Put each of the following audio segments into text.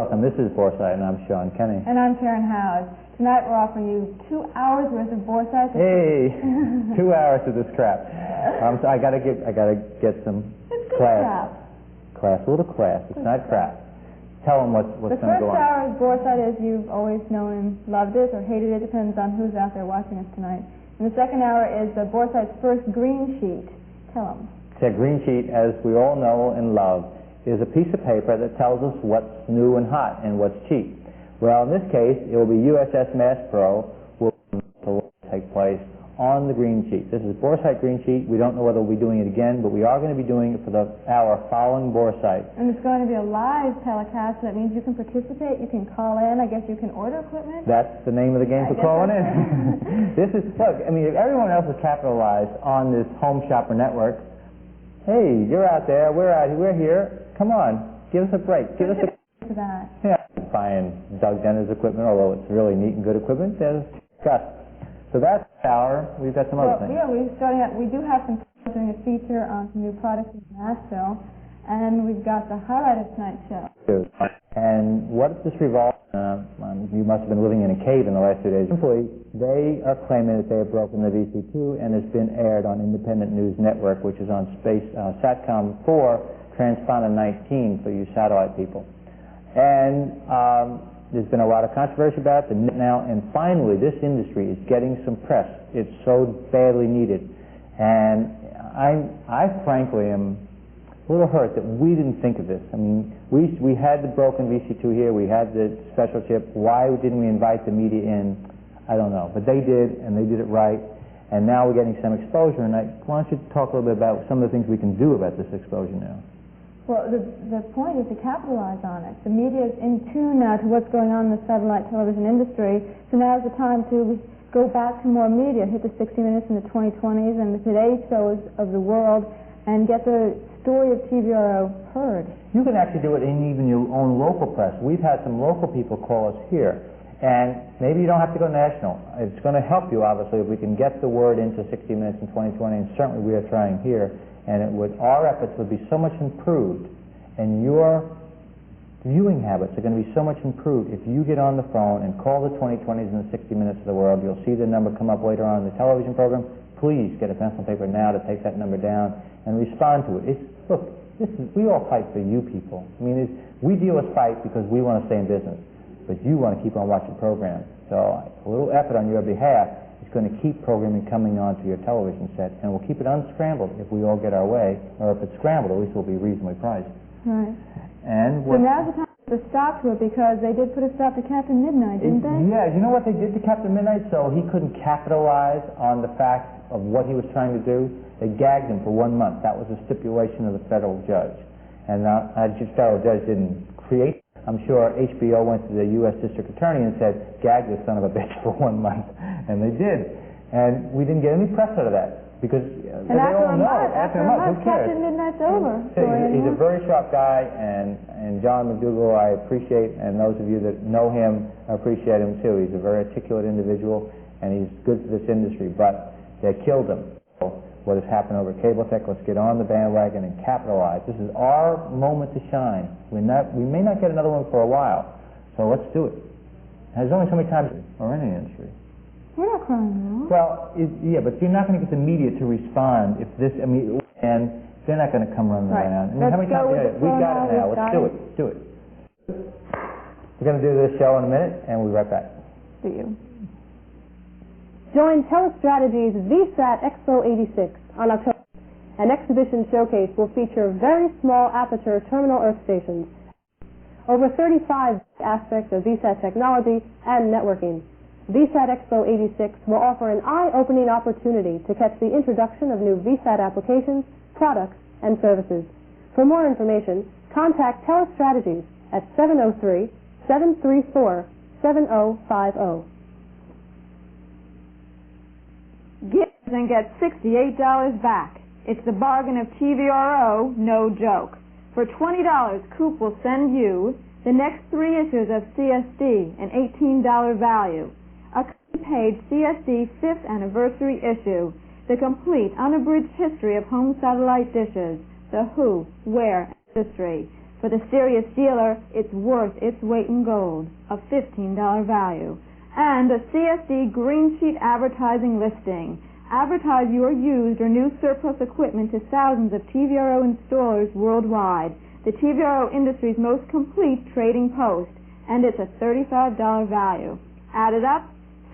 welcome. This is Boresight, and I'm Shaun Kenny. And I'm Karen Howard. Tonight we're offering you 2 hours worth of Boresight. Hey, 2 hours of this crap. So I gotta get some class. Class, a little class. It's not crap. Tell them what's going to go on. The first hour of Boresight is you've always known and loved it or hated it, depends on who's out there watching us tonight. And the second hour is Boresight's first green sheet. Tell them. A green sheet, as we all know and love, is a piece of paper that tells us what's new and hot and what's cheap. Well, in this case, it will be USS Maspero will take place on the green sheet. This is Boresight green sheet. We don't know whether we'll be doing it again, but we are going to be doing it for the hour following Boresight. And it's going to be a live telecast, so that means you can participate, you can call in, I guess you can order equipment. That's the name of the game for calling in. This is, look, I mean, if everyone else is capitalized on this Home Shopper Network, hey, you're out there, we're here, come on, give us a break. Give us a to that. Yeah, buying Doug Denner's equipment, although it's really neat and good equipment, there's discuss. So that's our, we've got some other things. Yeah, we do have some doing a feature on some new products in Nashville, and we've got the highlight of tonight's show. And what this revolves, you must have been living in a cave in the last 2 days. Simply, they are claiming that they have broken the VC2 and has been aired on Independent News Network, which is on Space Satcom 4, Transponder 19 for you satellite people. And there's been a lot of controversy about it now, and finally this industry is getting some press. It's so badly needed. And I frankly am a little hurt that we didn't think of this. I mean, we had the broken VC2 here, we had the special chip. Why didn't we invite the media in? I don't know. But they did, and they did it right. And now we're getting some exposure. And why don't you talk a little bit about some of the things we can do about this exposure now? Well, the point is to capitalize on it. The media is in tune now to what's going on in the satellite television industry, so now's the time to go back to more media, hit the 60 Minutes and the 2020s and the Today shows of the world, and get the story of TVRO heard. You can actually do it in even your own local press. We've had some local people call us here, and maybe you don't have to go national. It's going to help you, obviously, if we can get the word into 60 Minutes and 2020, and certainly we are trying here. And our efforts would be so much improved, and your viewing habits are going to be so much improved if you get on the phone and call the 2020s and the 60 Minutes of the world. You'll see the number come up later on in the television program. Please get a pencil and paper now to take that number down and respond to it. Look, we all fight for you people. I mean, we deal with fight because we want to stay in business, but you want to keep on watching programs. So a little effort on your behalf is going to keep programming coming onto your television set, and we'll keep it unscrambled if we all get our way, or if it's scrambled, at least we'll be reasonably priced. Right. And so now's the time to stop to it, because they did put a stop to Captain Midnight, didn't they? Yeah, you know what they did to Captain Midnight? So he couldn't capitalize on the fact of what he was trying to do. They gagged him for 1 month. That was a stipulation of the federal judge. And the federal judge didn't create. I'm sure HBO went to the U.S. District Attorney and said, gag this son of a bitch for 1 month. And they did. And we didn't get any press out of that, because they all know. After a month, who cares? Captain Midnight's over. He's a very sharp guy, and John McDougall I appreciate, and those of you that know him appreciate him too. He's a very articulate individual, and he's good for this industry, but they killed him. What has happened over Cable Tech, let's get on the bandwagon and capitalize. This is our moment to shine. We may not get another one for a while, so let's do it. There's only so many times, or any industry. We're not crying now. Well, yeah, but you're not going to get the media to respond if this, and they're not going to come running around. Let's how many times we got it now. Let's do it. Do it. We're going to do this show in a minute, and we'll be right back. See you. Join Telestrategy's VSAT Expo 86 on October. An exhibition showcase will feature very small aperture terminal earth stations, over 35 aspects of VSAT technology and networking. VSAT Expo 86 will offer an eye-opening opportunity to catch the introduction of new VSAT applications, products, and services. For more information, contact Telestrategies at 703-734-7050. Give and get $68 back. It's the bargain of TVRO, no joke. For $20, Coop will send you the next 3 issues of CSD, an $18 value. A page CSD 5th anniversary issue, the complete unabridged history of home satellite dishes, the who, where, and history. For the serious dealer, it's worth its weight in gold, a $15 value. And a CSD green sheet advertising listing. Advertise your used or new surplus equipment to thousands of TVRO installers worldwide. The TVRO industry's most complete trading post, and it's a $35 value. Add it up,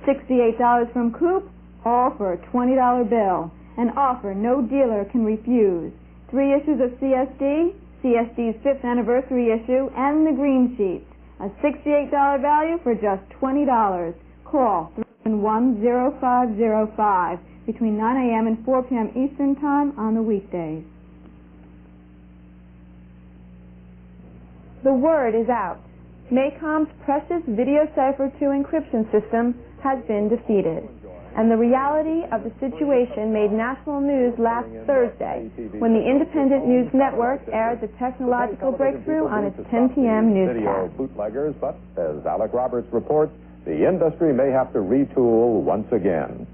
$68 from Coop, all for a $20 bill. An offer no dealer can refuse. 3 issues of CSD, CSD's 5th anniversary issue, and the green sheets. A $68 value for just $20. Call 311-0505 between 9 a.m. and 4 p.m. Eastern Time on the weekdays. The word is out. MACOM's precious Video Cipher 2 encryption system has been defeated. And the reality of the situation made national news last Thursday when the Independent News Network aired the technological breakthrough on its 10 p.m. newscast. Bootleggers, but as Alec Roberts reports, the industry may have to retool once again.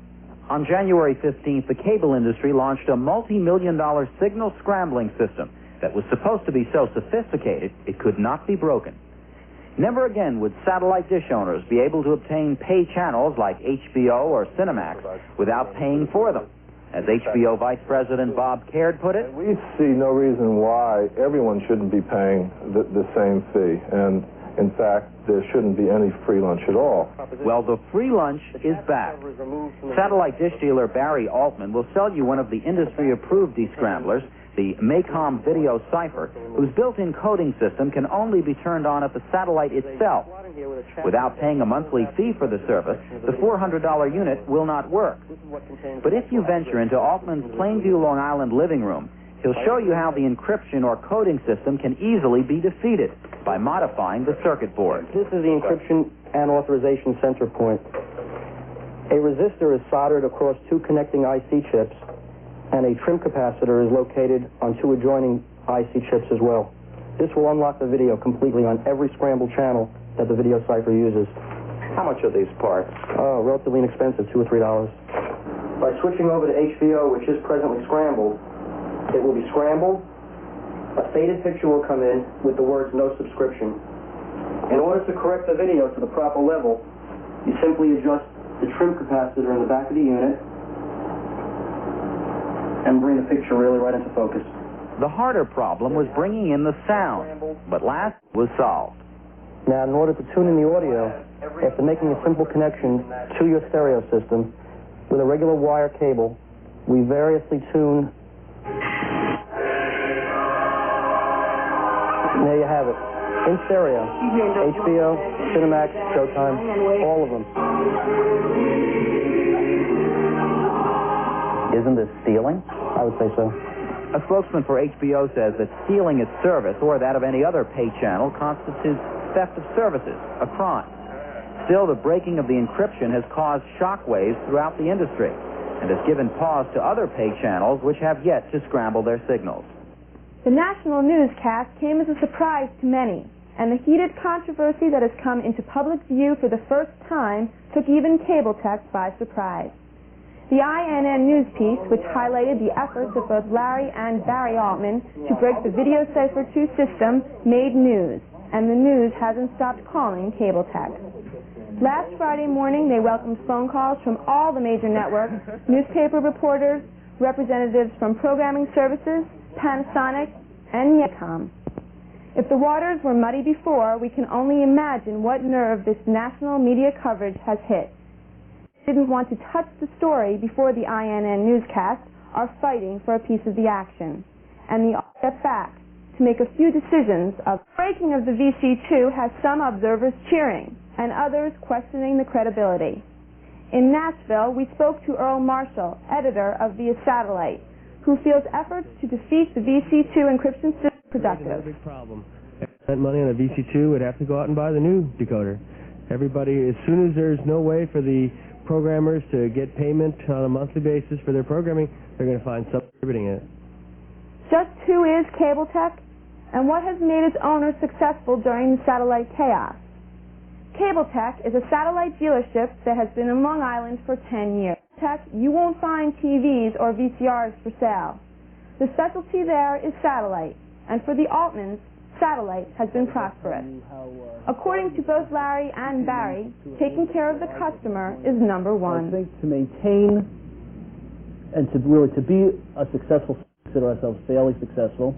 On January 15th, the cable industry launched a multi-million-dollar signal scrambling system that was supposed to be so sophisticated it could not be broken. Never again would satellite dish owners be able to obtain pay channels like HBO or Cinemax without paying for them. As HBO Vice President Bob Caird put it, we see no reason why everyone shouldn't be paying the same fee. And in fact, there shouldn't be any free lunch at all. Well, the free lunch is back. Satellite dish dealer Barry Altman will sell you one of the industry-approved descramblers, the MACOM Video Cipher, whose built-in coding system can only be turned on at the satellite itself. Without paying a monthly fee for the service, the $400 unit will not work. But if you venture into Altman's Plainview, Long Island living room, he'll show you how the encryption or coding system can easily be defeated by modifying the circuit board. This is the encryption and authorization center point. A resistor is soldered across 2 connecting IC chips, and a trim capacitor is located on 2 adjoining IC chips as well. This will unlock the video completely on every scrambled channel that the Video Cipher uses. How much are these parts? Oh, relatively inexpensive, $2 or $3. By switching over to HBO, which is presently scrambled, it will be scrambled. A faded picture will come in with the words "no subscription." In order to correct the video to the proper level, you simply adjust the trim capacitor in the back of the unit and bring the picture really right into focus. The harder problem was bringing in the sound, but last was solved. Now, in order to tune in the audio, after making a simple connection to your stereo system with a regular wire cable, we variously tune. And there you have it. In stereo. HBO, Cinemax, Showtime, all of them. Isn't this stealing? I would say so. A spokesman for HBO says that stealing its service or that of any other pay channel constitutes theft of services, a crime. Still, the breaking of the encryption has caused shockwaves throughout the industry and has given pause to other pay channels which have yet to scramble their signals. The national newscast came as a surprise to many, and the heated controversy that has come into public view for the first time took even cable tech by surprise. The INN news piece, which highlighted the efforts of both Larry and Barry Altman to break the Video Cipher 2 system, made news, and the news hasn't stopped calling cable tech. Last Friday morning, they welcomed phone calls from all the major networks, newspaper reporters, representatives from programming services, Panasonic, and MACOM. If the waters were muddy before, we can only imagine what nerve this national media coverage has hit. Didn't want to touch the story before the INN newscast are fighting for a piece of the action. And the step back to make a few decisions of breaking of the VC2 has some observers cheering and others questioning the credibility. In Nashville, we spoke to Earl Marshall, editor of Via Satellite, who feels efforts to defeat the VC2 encryption system productive. That's a big problem. If they spent money on a VC2, would have to go out and buy the new decoder. Everybody, as soon as there's no way for the programmers to get payment on a monthly basis for their programming, they're going to find something distributing it. Just who is cable tech, and what has made its owner successful during the satellite chaos? Cable Tech is a satellite dealership that has been in Long Island for 10 years. You won't find TVs or VCRs for sale. The specialty there is satellite, and for the Altmans, satellite has been prosperous. According to both Larry and Barry, taking care of the customer is number one. I think to maintain and to be a successful, consider ourselves fairly successful.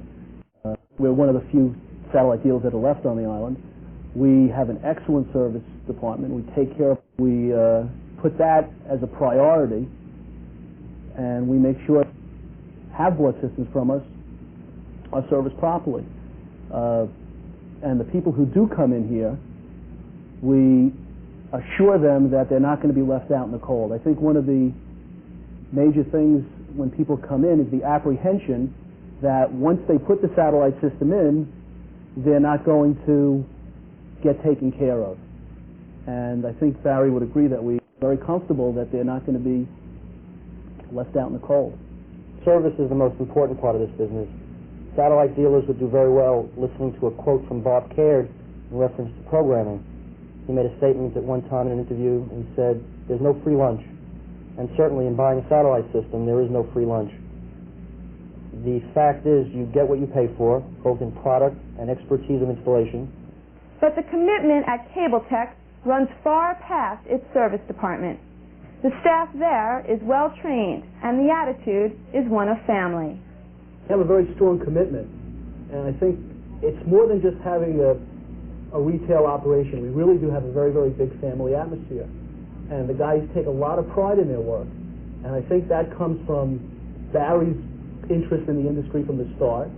We're one of the few satellite dealers that are left on the island. We have an excellent service department. We take care of, we put that as a priority, and we make sure have bought systems from us are serviced properly. And the people who do come in here, we assure them that they're not going to be left out in the cold. I think one of the major things when people come in is the apprehension that once they put the satellite system in, they're not going to get taken care of. And I think Barry would agree that we're very comfortable that they're not going to be left out in the cold. Service is the most important part of this business. Satellite dealers would do very well listening to a quote from Bob Caird in reference to programming. He made a statement at one time in an interview, and he said, "There's no free lunch." And certainly in buying a satellite system, there is no free lunch. The fact is, you get what you pay for, both in product and expertise of installation. But the commitment at Cable Tech runs far past its service department. The staff there is well trained, and the attitude is one of family. We have a very strong commitment, and I think it's more than just having a retail operation. We really do have a very, very big family atmosphere, and the guys take a lot of pride in their work, and I think that comes from Barry's interest in the industry from the start.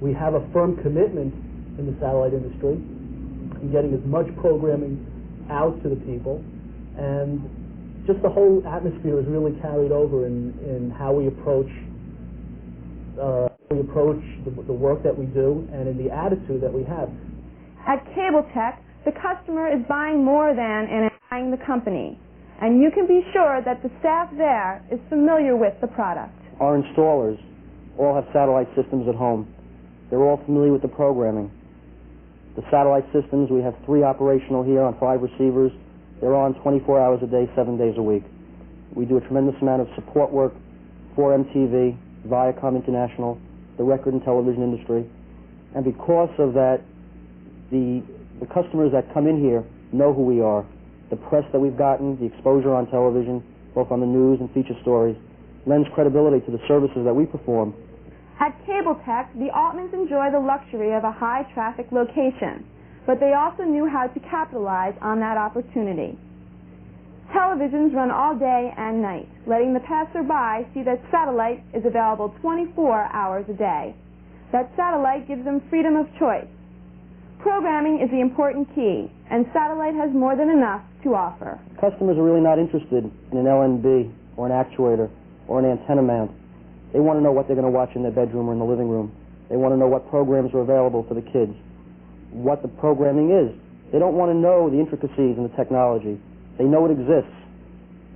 We have a firm commitment in the satellite industry in getting as much programming out to the people, and just the whole atmosphere is really carried over in how we approach the work that we do and in the attitude that we have. At Cable Tech, the customer is buying more than and buying the company, and you can be sure that the staff there is familiar with the product. Our installers all have satellite systems at home. They're all familiar with the programming. The satellite systems, we have 3 operational here on 5 receivers. They're on 24 hours a day, 7 days a week. We do a tremendous amount of support work for MTV, Viacom International, the record and television industry. And because of that, the customers that come in here know who we are. The press that we've gotten, the exposure on television, both on the news and feature stories, lends credibility to the services that we perform. At Cable Tech, the Altmans enjoy the luxury of a high-traffic location, but they also knew how to capitalize on that opportunity. Televisions run all day and night, letting the passerby see that satellite is available 24 hours a day. That satellite gives them freedom of choice. Programming is the important key, and satellite has more than enough to offer. Customers are really not interested in an LNB or an actuator or an antenna mount. They want to know what they're going to watch in their bedroom or in the living room. They want to know what programs are available for the kids, what the programming is. They don't want to know the intricacies and the technology. They know it exists.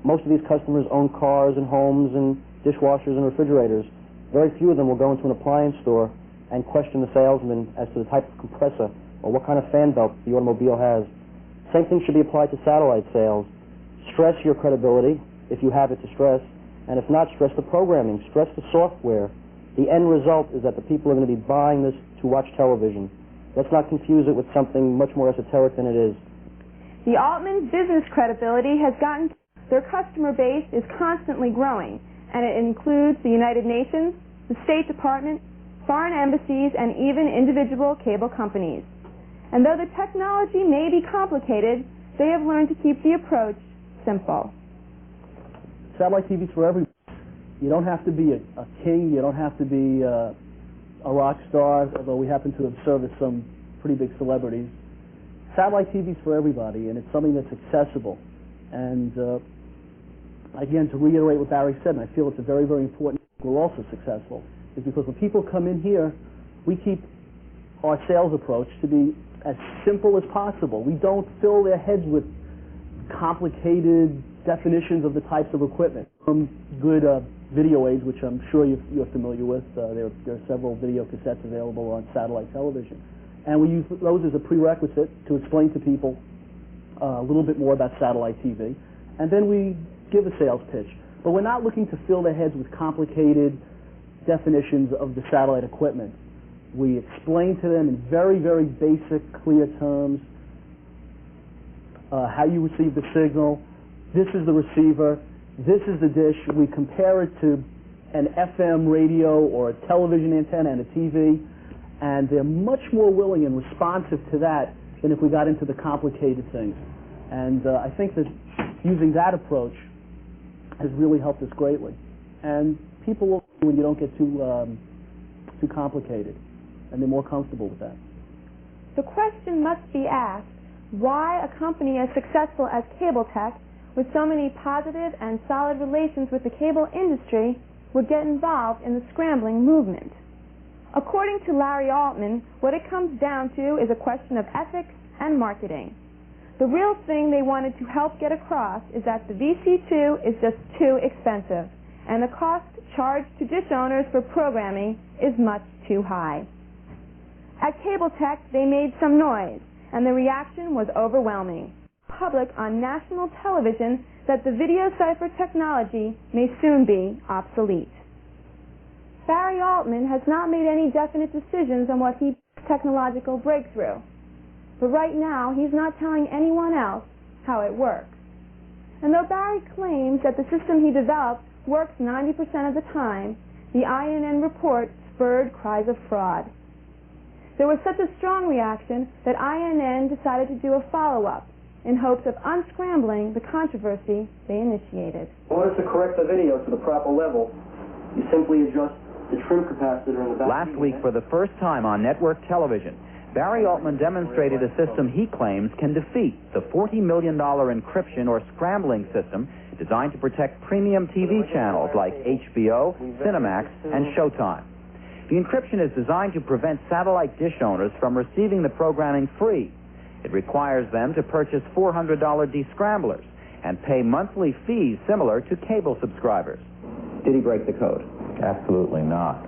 Most of these customers own cars and homes and dishwashers and refrigerators. Very few of them will go into an appliance store and question the salesman as to the type of compressor or what kind of fan belt the automobile has. Same thing should be applied to satellite sales. Stress your credibility, if you have it to stress, and if not, stress the programming, stress the software. The end result is that the people are going to be buying this to watch television. Let's not confuse it with something much more esoteric than it is. The Altman business credibility has gotten, their customer base is constantly growing, and it includes the United Nations, the State Department, foreign embassies, and even individual cable companies. And though the technology may be complicated, they have learned to keep the approach simple. Satellite TV is for everyone. You don't have to be a king, you don't have to be a rock star, although we happen to have serviced some pretty big celebrities. Satellite TV is for everybody, and it's something that's accessible. And again, to reiterate what Barry said, and I feel it's a very, very important, we're also successful, is because when people come in here, we keep our sales approach to be as simple as possible. We don't fill their heads with complicated definitions of the types of equipment. Some good video aids, which I'm sure you're familiar with. There are several video cassettes available on satellite television. And we use those as a prerequisite to explain to people a little bit more about satellite TV. And then we give a sales pitch. But we're not looking to fill their heads with complicated definitions of the satellite equipment. We explain to them in very, very basic, clear terms how you receive the signal. This is the receiver. This is the dish. We compare it to an FM radio or a television antenna and a TV, and they're much more willing and responsive to that than if we got into the complicated things. And I think that using that approach has really helped us greatly. And people will when you don't get too complicated, and they're more comfortable with that. The question must be asked, why a company as successful as Cable-Tec, with so many positive and solid relations with the cable industry, would get involved in the scrambling movement. According to Larry Altman, what it comes down to is a question of ethics and marketing. The real thing they wanted to help get across is that the VC2 is just too expensive, and the cost charged to dish owners for programming is much too high. At Cable-Tec, they made some noise, and the reaction was overwhelming. Public on national television that the video cipher technology may soon be obsolete. Barry Altman has not made any definite decisions on what he calls technological breakthrough, but right now he's not telling anyone else how it works. And though Barry claims that the system he developed works 90% of the time, the INN report spurred cries of fraud. There was such a strong reaction that INN decided to do a follow-up in hopes of unscrambling the controversy they initiated. In order to correct the video to the proper level, you simply adjust the trim capacitor in the back. Last week, for the first time on network television, Barry Altman demonstrated a system he claims can defeat the $40 million encryption or scrambling system designed to protect premium TV channels like HBO, Cinemax, and Showtime. The encryption is designed to prevent satellite dish owners from receiving the programming free. It requires them to purchase $400 descramblers and pay monthly fees similar to cable subscribers. Did he break the code? Absolutely not.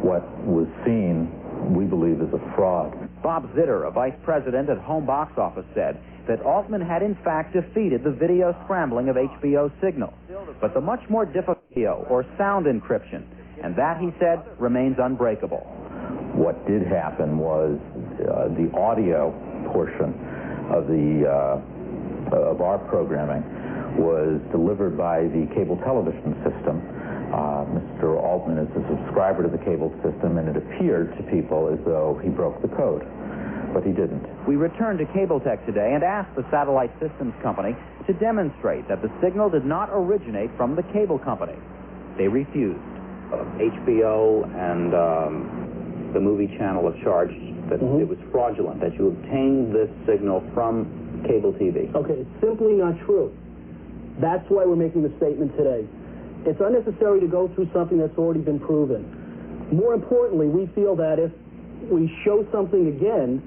What was seen, we believe, is a fraud. Bob Zitter, a vice president at Home Box Office, said that Altman had in fact defeated the video scrambling of HBO signals, but the much more difficult video or sound encryption, and that, he said, remains unbreakable. What did happen was the audio portion of our programming was delivered by the cable television system. Mr. Altman is a subscriber to the cable system, and it appeared to people as though he broke the code, but he didn't. We returned to Cable-Tec today and asked the satellite systems company to demonstrate that the signal did not originate from the cable company. They refused. HBO and the movie channel have charged that it was fraudulent, that you obtained this signal from cable TV. Okay, it's simply not true. That's why we're making the statement today. It's unnecessary to go through something that's already been proven. More importantly, we feel that if we show something again,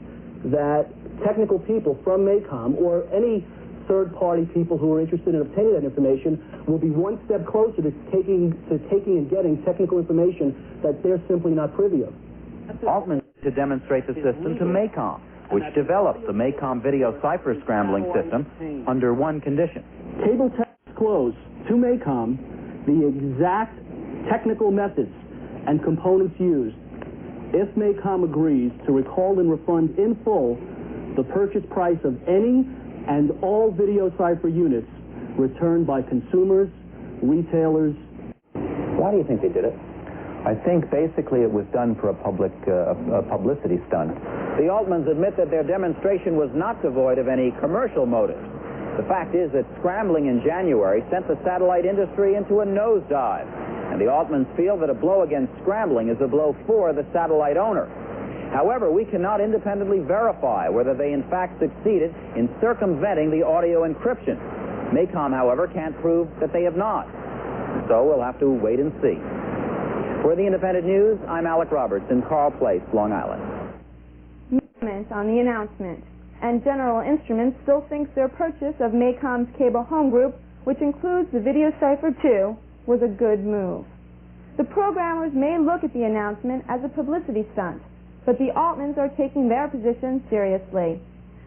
that technical people from MACOM or any third-party people who are interested in obtaining that information will be one step closer to taking and getting technical information that they're simply not privy of. Altman to demonstrate the system to MACOM, which developed the MACOM video cipher scrambling system under one condition. Cable-Tec disclosed to MACOM the exact technical methods and components used if MACOM agrees to recall and refund in full the purchase price of any and all video cipher units returned by consumers, retailers. Why do you think they did it? I think basically it was done for a publicity stunt. The Altmans admit that their demonstration was not devoid of any commercial motive. The fact is that scrambling in January sent the satellite industry into a nosedive, and the Altmans feel that a blow against scrambling is a blow for the satellite owner. However, we cannot independently verify whether they in fact succeeded in circumventing the audio encryption. MACOM, however, can't prove that they have not. So we'll have to wait and see. For the Independent News, I'm Alec Roberts in Carl Place, Long Island. Comment on the announcement. And General Instruments still thinks their purchase of MACOM's cable home group, which includes the Video Cipher 2, was a good move. The programmers may look at the announcement as a publicity stunt, but the Altmans are taking their position seriously.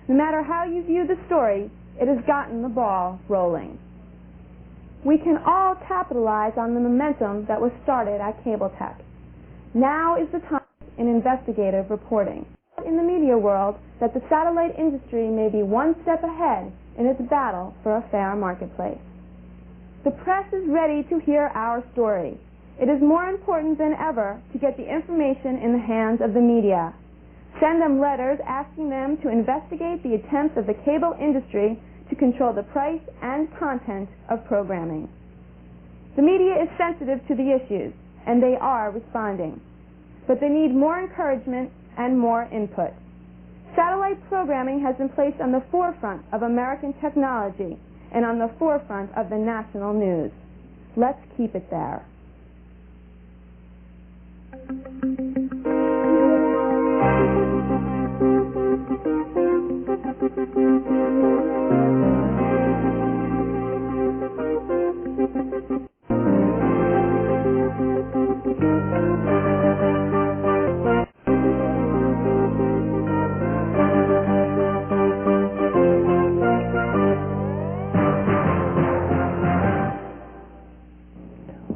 No matter how you view the story, it has gotten the ball rolling. We can all capitalize on the momentum that was started at Cable-Tec. Now is the time to in investigative reporting. In the media world, that the satellite industry may be one step ahead in its battle for a fair marketplace. The press is ready to hear our story. It is more important than ever to get the information in the hands of the media. Send them letters asking them to investigate the attempts of the cable industry to control the price and content of programming. The media is sensitive to the issues, and they are responding. But they need more encouragement and more input. Satellite programming has been placed on the forefront of American technology and on the forefront of the national news. Let's keep it there.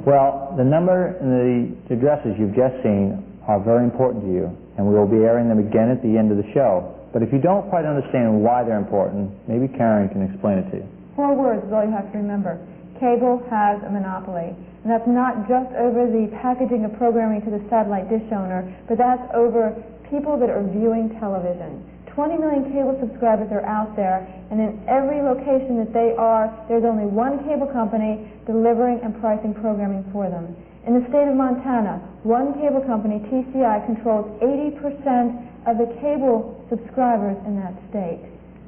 Well, the number and the addresses you've just seen are very important to you, and we will be airing them again at the end of the show. But if you don't quite understand why they're important, maybe Karen can explain it to you. 4 words is all you have to remember. Cable has a monopoly. And that's not just over the packaging of programming to the satellite dish owner, but that's over people that are viewing television. 20 million cable subscribers are out there, and in every location that they are, there's only one cable company delivering and pricing programming for them. In the state of Montana, one cable company, TCI, controls 80% of the cable subscribers in that state.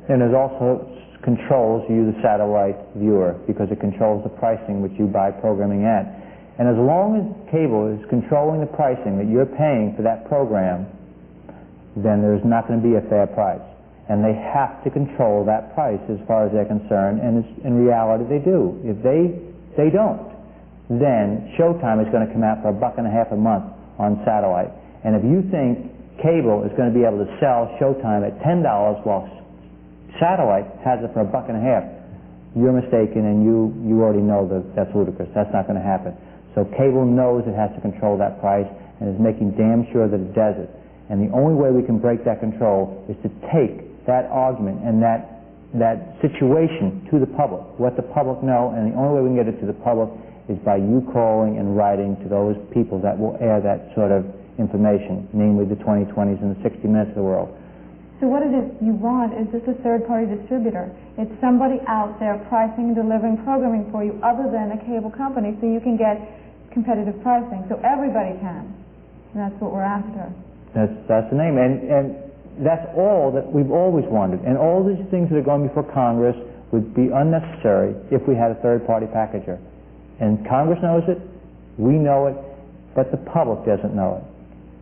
And it also controls you, the satellite viewer, because it controls the pricing which you buy programming at. And as long as cable is controlling the pricing that you're paying for that program, then there's not going to be a fair price. And they have to control that price as far as they're concerned, and in reality they do. If they don't, then Showtime is going to come out for $1.50 a month on satellite. And if you think cable is going to be able to sell Showtime at $10 while satellite has it for $1.50, you're mistaken, and you already know that that's ludicrous. That's not going to happen. So cable knows it has to control that price and is making damn sure that it does it. And the only way we can break that control is to take that argument and that situation to the public, let the public know, and the only way we can get it to the public is by you calling and writing to those people that will air that sort of information, namely the 2020s and the 60 Minutes of the world. So what it is you want is just a third-party distributor. It's somebody out there pricing and delivering programming for you other than a cable company, so you can get competitive pricing, so everybody can. And that's what we're after. That's the name, and that's all that we've always wanted. And all these things that are going before Congress would be unnecessary if we had a third-party packager. And Congress knows it, we know it, but the public doesn't know it.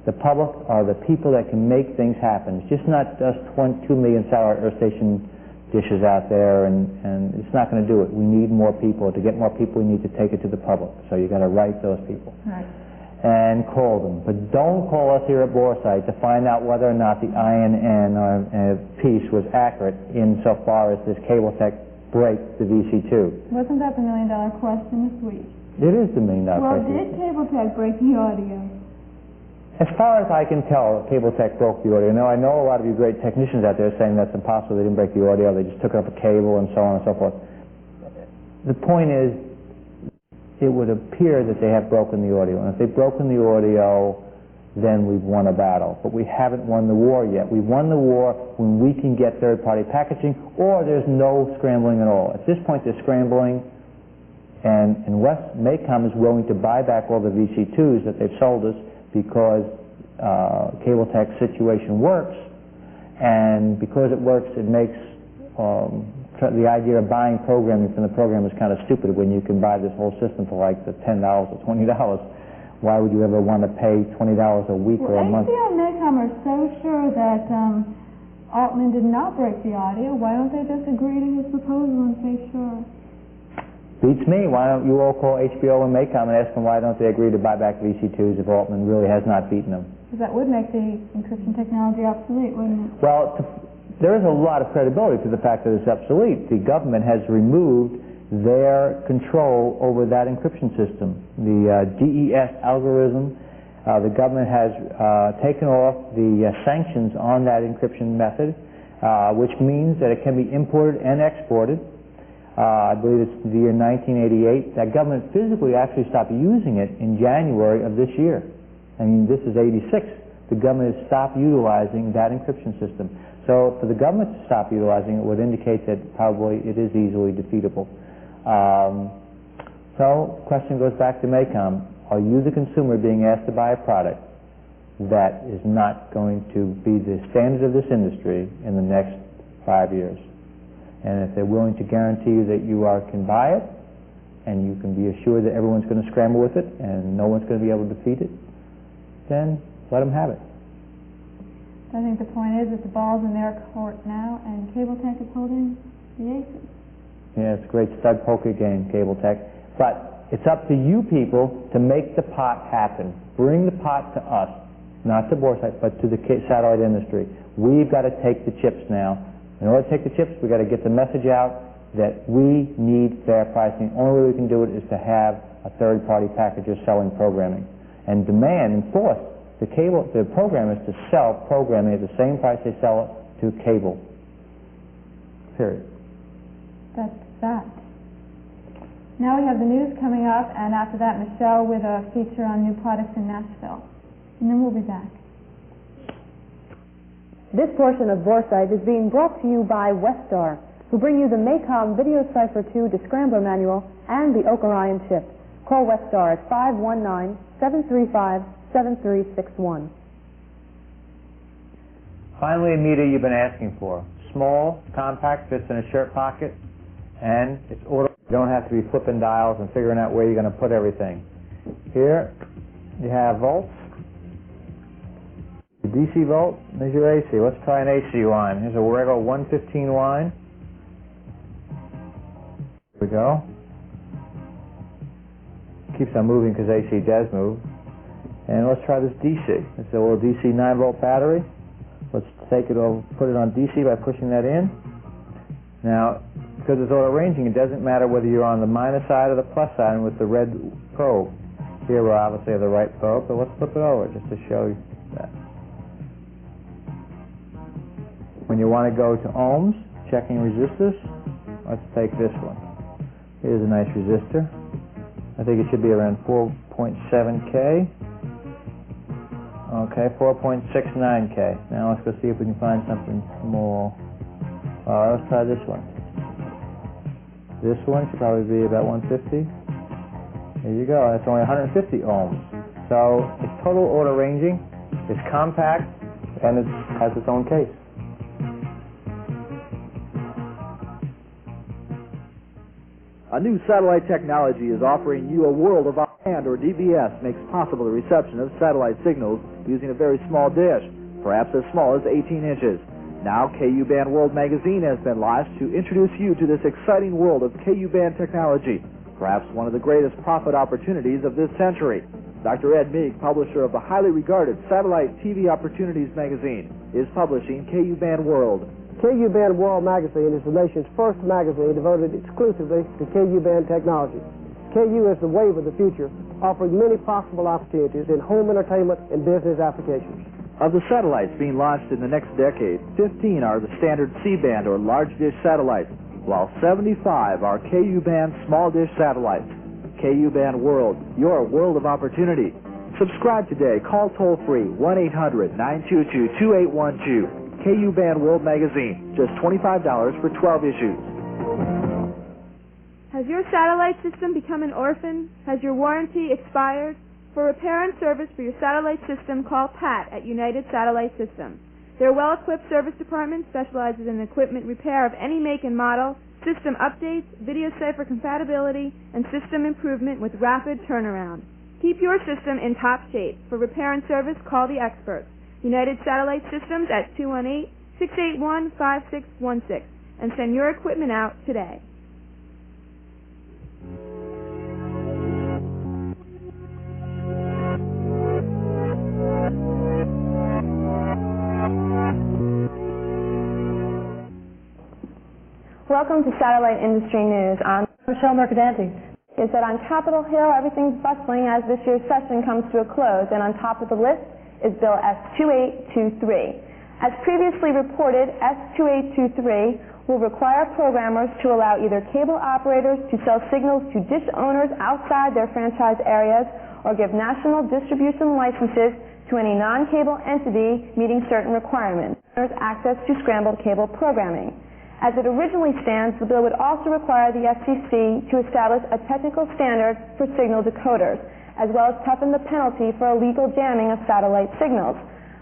The public are the people that can make things happen. It's just not just 2 million satellite earth station dishes out there, and it's not going to do it. We need more people. To get more people, we need to take it to the public. So you've got to write those people. Right. And call them. But don't call us here at Boresight to find out whether or not the INN piece was accurate insofar as this cable tech break the VC2. Wasn't that the million-dollar question this week? It is the million-dollar question. Well, did cable tech break the audio? As far as I can tell, cable tech broke the audio. Now, I know a lot of you great technicians out there saying that's impossible, they didn't break the audio, they just took up a cable and so on and so forth. The point is, it would appear that they have broken the audio. And if they've broken the audio, then we've won a battle. But we haven't won the war yet. We won the war when we can get third-party packaging, or there's no scrambling at all. At this point, they're scrambling, and West Maycom is willing to buy back all the VC2s that they've sold us because cable tech situation works, and because it works, it makes the idea of buying programming from the program is kind of stupid when you can buy this whole system for like the $10 or $20. Why would you ever want to pay $20 a week or a month? HBO and Maycom are so sure that Altman did not break the audio. Why don't they just agree to his proposal and say sure? Beats me. Why don't you all call HBO and Maycom and ask them why don't they agree to buy back VC2s if Altman really has not beaten them? Because that would make the encryption technology obsolete, wouldn't it? Well, there is a lot of credibility to the fact that it's obsolete. The government has removed their control over that encryption system. The DES algorithm The government has taken off the sanctions on that encryption method, which means that it can be imported and exported. I believe it's the year 1988. That government physically actually stopped using it in January of this year. I mean, this is 86. The government has stopped utilizing that encryption system. So for the government to stop utilizing it would indicate that probably it is easily defeatable. So the question goes back to MACOM. Are you, the consumer, being asked to buy a product that is not going to be the standard of this industry in the next 5 years? And if they're willing to guarantee you that you can buy it, and you can be assured that everyone's going to scramble with it, and no one's going to be able to defeat it, then let them have it. I think the point is that the ball's in their court now, and Cable Tech is holding the aces. Yeah, it's a great stud poker game, Cable Tech. But it's up to you people to make the pot happen. Bring the pot to us, not to Boresight, but to the satellite industry. We've got to take the chips now. In order to take the chips, we've got to get the message out that we need fair pricing. The only way we can do it is to have a third-party packager selling programming. And demand and force the programmers to sell programming at the same price they sell it to cable. Period. That's that. Now we have the news coming up, and after that, Michelle with a feature on new products in Nashville. And then we'll be back. This portion of Boresight is being brought to you by Westar, who bring you the MACOM Video Cipher 2 Descrambler Manual and the Oak Orion chip. Call Westar at 519-735-7361. Finally, a meter you've been asking for. Small, compact, fits in a shirt pocket, and it's order. You don't have to be flipping dials and figuring out where you're going to put everything. Here you have volts. The DC volt, there's your AC. Let's try an AC line. Here's a regular 115 line. Here we go. Keeps on moving because AC does move. And let's try this DC. It's a little DC 9-volt battery. Let's take it over, put it on DC by pushing that in. Now, because it's auto-ranging, it doesn't matter whether you're on the minus side or the plus side with the red probe. Here we're obviously have the right probe, but let's flip it over just to show you that. When you want to go to ohms, checking resistors, let's take this one. Here's a nice resistor. I think it should be around 4.7K. Okay, 4.69K. Now let's go see if we can find something small. Let's try this one. This one should probably be about 150. There you go. That's only 150 ohms. So it's total auto ranging, it's compact, and it has its own case. A new satellite technology is offering you a world of band, or DBS, makes possible the reception of satellite signals using a very small dish, perhaps as small as 18 inches. Now, KU-band World magazine has been launched to introduce you to this exciting world of KU-band technology, perhaps one of the greatest profit opportunities of this century. Dr. Ed Meek, publisher of the highly regarded Satellite TV Opportunities magazine, is publishing KU-band World. KU-band World magazine is the nation's first magazine devoted exclusively to KU-band technology. KU is the wave of the future, offering many possible opportunities in home entertainment and business applications. Of the satellites being launched in the next decade, 15 are the standard C-band or large dish satellites, while 75 are KU-band small dish satellites. KU-band World, your world of opportunity. Subscribe today. Call toll-free 1-800-922-2812. KU-band World magazine, just $25 for 12 issues. Has your satellite system become an orphan? Has your warranty expired? For repair and service for your satellite system, call Pat at United Satellite Systems. Their well-equipped service department specializes in equipment repair of any make and model, system updates, video cipher compatibility, and system improvement with rapid turnaround. Keep your system in top shape. For repair and service, call the experts. United Satellite Systems at 218-681-5616 and send your equipment out today. Welcome to Satellite Industry News. I'm Michelle Mercadanti. is that on Capitol Hill, everything's bustling as this year's session comes to a close, and on top of the list is Bill S-2823. As previously reported, S-2823 will require programmers to allow either cable operators to sell signals to dish owners outside their franchise areas or give national distribution licenses to any non-cable entity meeting certain requirements, access to scrambled cable programming. As it originally stands, the bill would also require the FCC to establish a technical standard for signal decoders, as well as toughen the penalty for illegal jamming of satellite signals.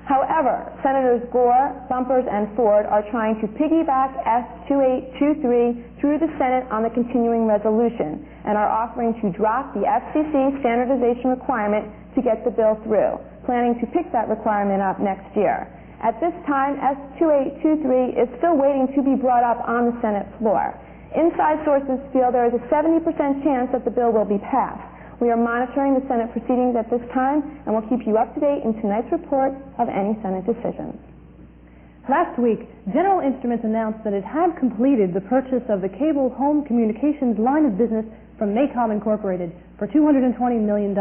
However, Senators Gore, Bumpers, and Ford are trying to piggyback S-2823 through the Senate on the continuing resolution and are offering to drop the FCC standardization requirement to get the bill through, planning to pick that requirement up next year. At this time, S-2823 is still waiting to be brought up on the Senate floor. Inside sources feel there is a 70% chance that the bill will be passed. We are monitoring the Senate proceedings at this time, and we'll keep you up to date in tonight's report of any Senate decisions. Last week, General Instruments announced that it had completed the purchase of the cable home communications line of business from MACOM Incorporated for $220 million.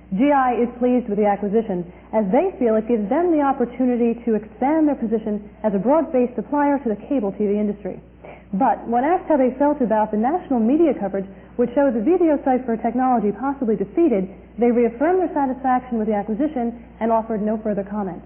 GI is pleased with the acquisition, as they feel it gives them the opportunity to expand their position as a broad-based supplier to the cable TV industry. But when asked how they felt about the national media coverage, which showed the video cipher technology possibly defeated, they reaffirmed their satisfaction with the acquisition and offered no further comment.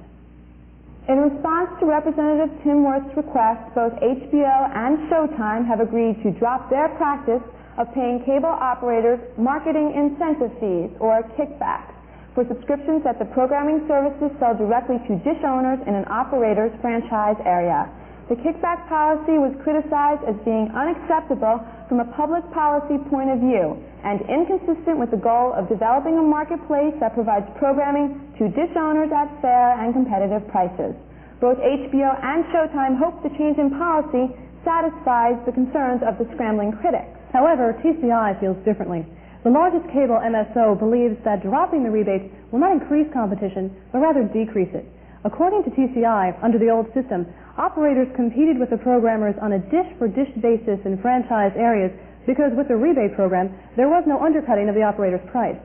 In response to Representative Tim Worth's request, both HBO and Showtime have agreed to drop their practice of paying cable operators marketing incentive fees, or kickbacks, for subscriptions that the programming services sell directly to dish owners in an operator's franchise area. The kickback policy was criticized as being unacceptable from a public policy point of view and inconsistent with the goal of developing a marketplace that provides programming to dish owners at fair and competitive prices. Both HBO and Showtime hope the change in policy satisfies the concerns of the scrambling critics. However, TCI feels differently. The largest cable MSO believes that dropping the rebates will not increase competition, but rather decrease it. According to TCI, under the old system, operators competed with the programmers on a dish-for-dish basis in franchise areas because with the rebate program, there was no undercutting of the operator's price.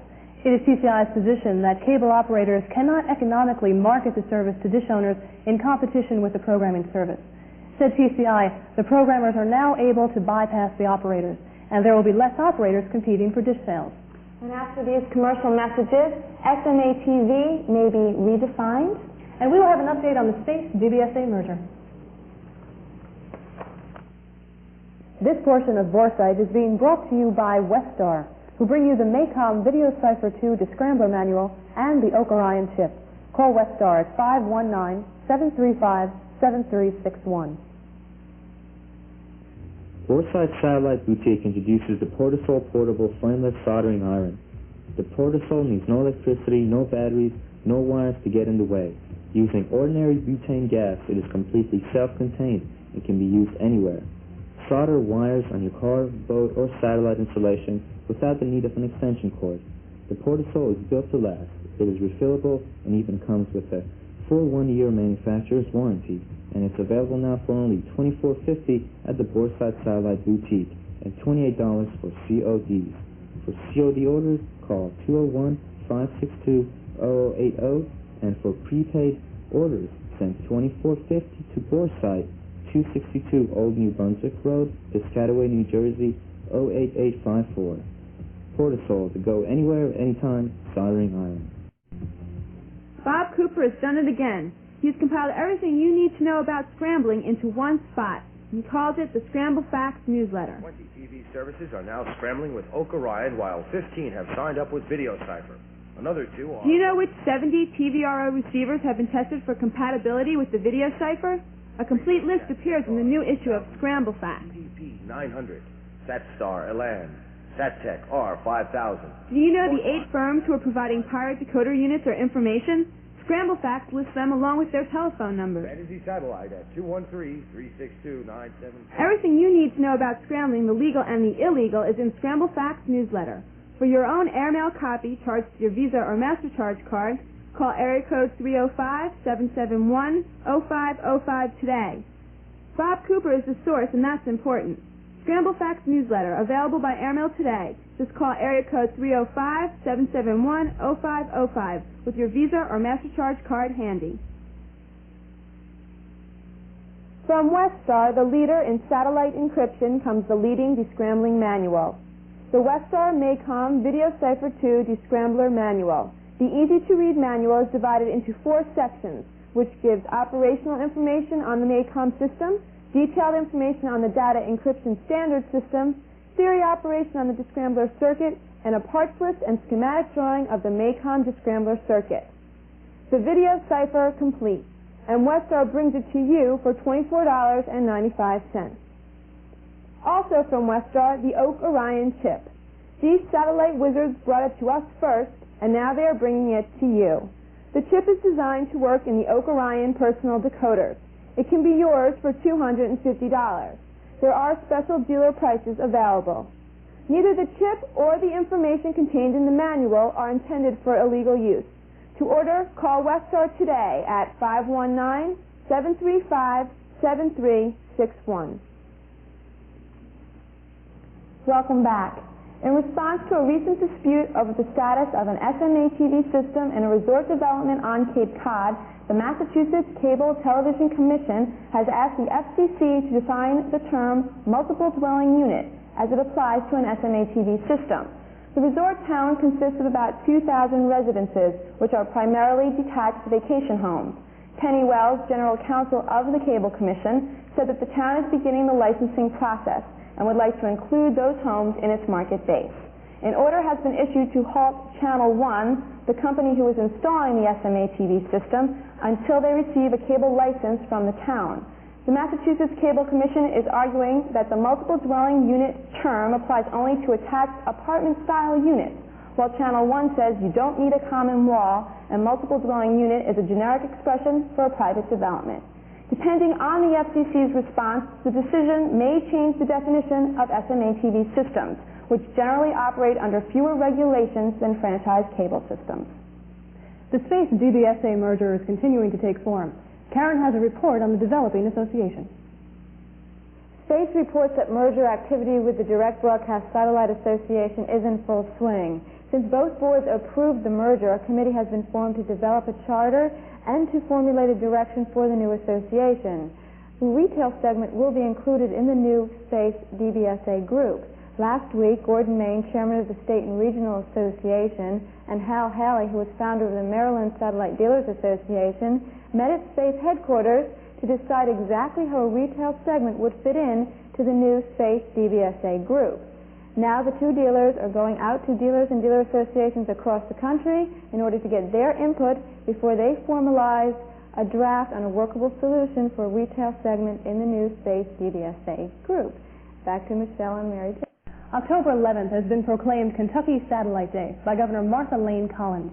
It is TCI's position that cable operators cannot economically market the service to dish owners in competition with the programming service. Said TCI, the programmers are now able to bypass the operators, and there will be less operators competing for dish sales. And after these commercial messages, SMA TV may be redefined. And we will have an update on the Space-DBSA merger. This portion of Boresight is being brought to you by Westar, who bring you the MACOM Video Cipher 2 Descrambler Manual and the Oak Orion chip. Call Westar at 519-735-7361. Boresight Satellite Boutique introduces the Portasol Portable Flameless Soldering Iron. The Portasol needs no electricity, no batteries, no wires to get in the way. Using ordinary butane gas, it is completely self-contained and can be used anywhere. Solder wires on your car, boat, or satellite installation without the need of an extension cord. The Portasol is built to last. It is refillable and even comes with a full 1-year manufacturer's warranty, and it's available now for only $24.50 at the Boresight Satellite Boutique and $28 for CODs. For COD orders, call 201-562-0080, and for prepaid orders, send $24.50 to Boresight, 262 Old New Brunswick Road, Piscataway, New Jersey, 08854. Portasol, to go anywhere, anytime, soldering iron. Bob Cooper has done it again. He's compiled everything you need to know about scrambling into one spot. He calls it the Scramble Facts Newsletter. 20 TV services are now scrambling with Oak Orion, while 15 have signed up with Video Cipher. Another 2 are... Do you know which 70 TVRO receivers have been tested for compatibility with the Video Cipher? A complete list appears in the new issue of Scramble Facts. PP 900, SatStar Elan, SatTech R5000. Do you know the 8 firms who are providing pirate decoder units or information? Scramble Facts lists them along with their telephone numbers. Fantasy Satellite at 213-362-974. Everything you need to know about scrambling, the legal and the illegal, is in Scramble Facts Newsletter. For your own airmail copy charged to your Visa or MasterCharge card, call area code 305-771-0505 today. Bob Cooper is the source, and that's important. Scramble Fax newsletter, available by airmail today. Just call area code 305-771-0505 with your Visa or MasterCharge card handy. From Westar, the leader in satellite encryption, comes the leading descrambling manual. The Westar MACOM Video Cipher 2 Descrambler Manual. The easy-to-read manual is divided into 4 sections, which gives operational information on the MACOM system, detailed information on the data encryption standard system, theory operation on the descrambler circuit, and a parts list and schematic drawing of the MACOM descrambler circuit. The Video Cipher complete, and Westar brings it to you for $24.95. Also from Westar, the Oak Orion chip. These satellite wizards brought it to us first, and now they are bringing it to you. The chip is designed to work in the Oak Orion personal decoders. It can be yours for $250. There are special dealer prices available. Neither the chip or the information contained in the manual are intended for illegal use. To order, call Westar today at 519-735-7361. Welcome back. In response to a recent dispute over the status of an SMA TV system in a resort development on Cape Cod, the Massachusetts Cable Television Commission has asked the FCC to define the term multiple dwelling unit as it applies to an SMA TV system. The resort town consists of about 2,000 residences, which are primarily detached vacation homes. Penny Wells, General Counsel of the Cable Commission, said that the town is beginning the licensing process and would like to include those homes in its market base. An order has been issued to halt Channel 1, the company who is installing the SMA TV system, until they receive a cable license from the town. The Massachusetts Cable Commission is arguing that the multiple dwelling unit term applies only to attached apartment-style units, while Channel 1 says you don't need a common wall, and multiple dwelling unit is a generic expression for a private development. Depending on the FCC's response, the decision may change the definition of SMA TV systems, which generally operate under fewer regulations than franchise cable systems. The Space DBSA merger is continuing to take form. Karen has a report on the developing association. Space reports that merger activity with the Direct Broadcast Satellite Association is in full swing. Since both boards approved the merger, a committee has been formed to develop a charter and to formulate a direction for the new association. The retail segment will be included in the new Space DBSA group. Last week, Gordon Main, chairman of the State and Regional Association, and Hal Haley, who is founder of the Maryland Satellite Dealers Association, met at Space headquarters to decide exactly how a retail segment would fit in to the new Space DBSA group. Now the two dealers are going out to dealers and dealer associations across the country in order to get their input before they formalize a draft on a workable solution for a retail segment in the new Space DBSA group. Back to Michelle and Mary Jo. October 11th has been proclaimed Kentucky Satellite Day by Governor Martha Lane Collins.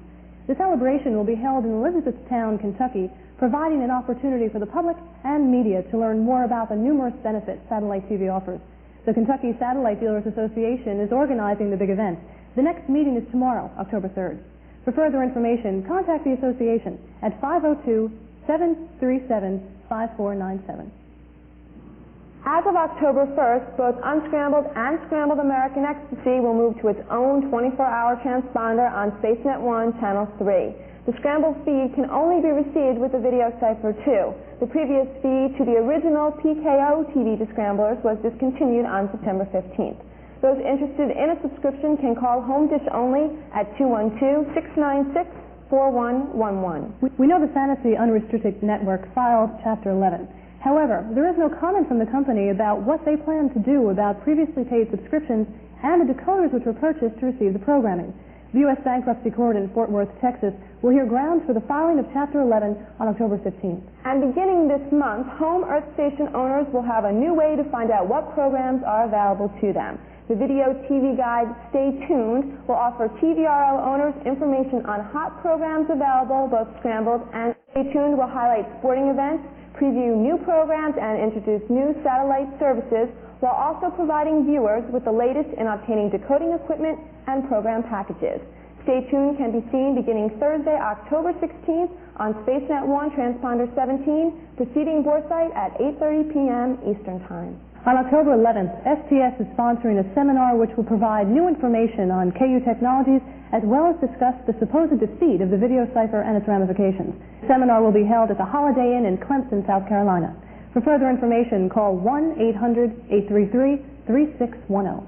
The celebration will be held in Elizabethtown, Kentucky, providing an opportunity for the public and media to learn more about the numerous benefits satellite TV offers. The Kentucky Satellite Dealers Association is organizing the big event. The next meeting is tomorrow, October 3rd. For further information, contact the association at 502-737-5497. As of October 1st, both Unscrambled and Scrambled American Ecstasy will move to its own 24-hour transponder on SpaceNet 1, Channel 3. The scrambled feed can only be received with the Video Cipher 2. The previous feed to the original PKO TV descramblers was discontinued on September 15th. Those interested in a subscription can call Home Dish Only at 212-696-4111. We know the Fantasy Unrestricted Network filed Chapter 11. However, there is no comment from the company about what they plan to do about previously paid subscriptions and the decoders which were purchased to receive the programming. The U.S. Bankruptcy Court in Fort Worth, Texas, will hear grounds for the filing of Chapter 11 on October 15th. And beginning this month, home Earth Station owners will have a new way to find out what programs are available to them. The video TV guide, Stay Tuned, will offer TVRO owners information on hot programs available, both scrambled, and Stay Tuned will highlight sporting events, preview new programs, and introduce new satellite services, while also providing viewers with the latest in obtaining decoding equipment and program packages. Stay Tuned can be seen beginning Thursday, October 16th on SpaceNet 1 Transponder 17, preceding Boresight at 8:30 p.m. Eastern Time. On October 11th, STS is sponsoring a seminar which will provide new information on KU technologies as well as discuss the supposed defeat of the video cipher and its ramifications. The seminar will be held at the Holiday Inn in Clemson, South Carolina. For further information, call 1-800-833-3610.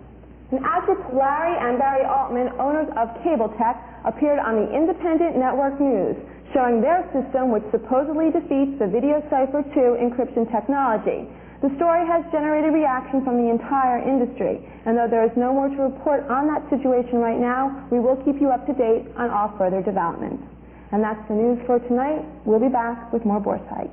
And actors Larry and Barry Altman, owners of Cable Tech, appeared on the Independent Network News, showing their system which supposedly defeats the Video Cipher 2 encryption technology. The story has generated reaction from the entire industry, and though there is no more to report on that situation right now, we will keep you up to date on all further developments. And that's the news for tonight. We'll be back with more Boresight.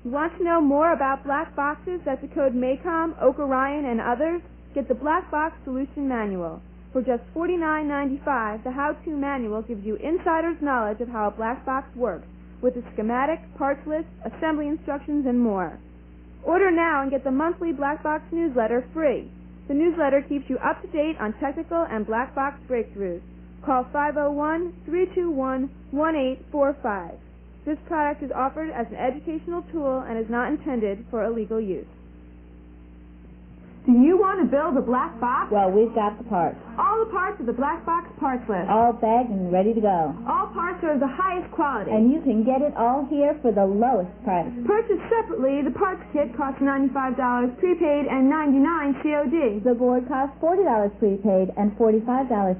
Want to know more about black boxes that decode MACOM, Oak Orion, and others? Get the Black Box Solution Manual. For just $49.95, the how-to manual gives you insider's knowledge of how a black box works, with a schematic, parts list, assembly instructions, and more. Order now and get the monthly Black Box newsletter free. The newsletter keeps you up to date on technical and black box breakthroughs. Call 501-321-1845. This product is offered as an educational tool and is not intended for illegal use. Do you want to build a black box? Well, we've got the parts. All the parts of the black box parts list. All bagged and ready to go. All parts are of the highest quality. And you can get it all here for the lowest price. Purchased separately, the parts kit costs $95 prepaid and $99 COD. The board costs $40 prepaid and $45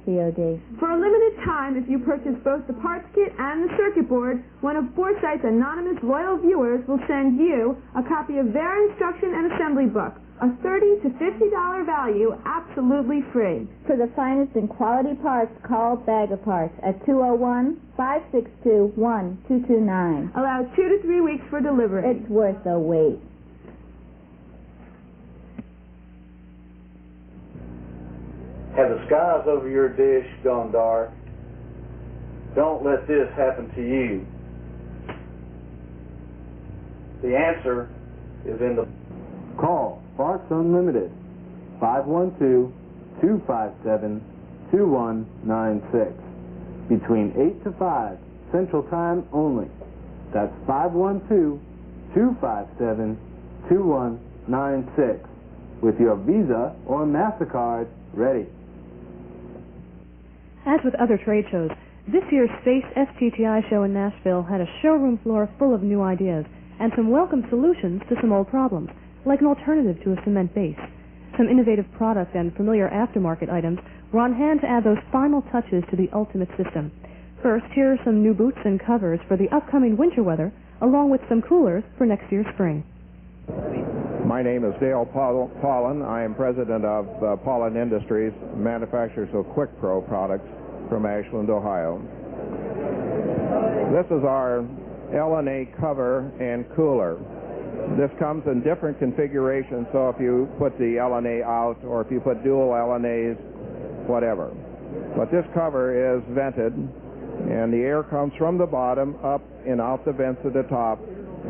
COD. For a limited time, if you purchase both the parts kit and the circuit board, one of Boresight's anonymous loyal viewers will send you a copy of their instruction and assembly book. A $30 to $50 value, absolutely free. For the finest in quality parts, call Bag of Parts at 201-562-1229. Allows 2 to 3 weeks for delivery. It's worth the wait. Have the skies over your dish gone dark? Don't let this happen to you. The answer is in the... Call Sparks Unlimited, 512-257-2196. Between 8 to 5, Central Time only. That's 512-257-2196. With your Visa or MasterCard ready. As with other trade shows, this year's Space STTI show in Nashville had a showroom floor full of new ideas and some welcome solutions to some old problems, like an alternative to a cement base. Some innovative product and familiar aftermarket items were on hand to add those final touches to the ultimate system. First, here are some new boots and covers for the upcoming winter weather, along with some coolers for next year's spring. My name is Dale Paulin. I am president of Paulin Industries, manufacturers of Quick Pro products from Ashland, Ohio. This is our LNA cover and cooler. This comes in different configurations, so if you put the LNA out or if you put dual LNAs, whatever. But this cover is vented, and the air comes from the bottom up and out the vents at the top,